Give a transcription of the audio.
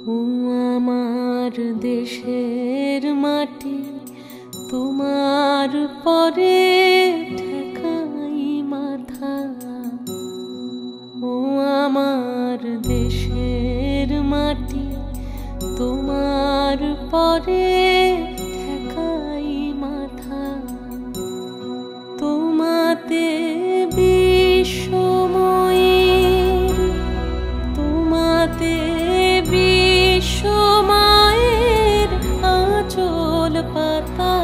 ও আমার দেশের মাটি, তোমার পরে ঠেকাই মাথা। ও আমার দেশের মাটি, তোমার পরে ঠেকাই মাথা। তোমাতে বিশ্বময়ের, তোমাতে বিশ্বমায়ের আঁচল পাতা।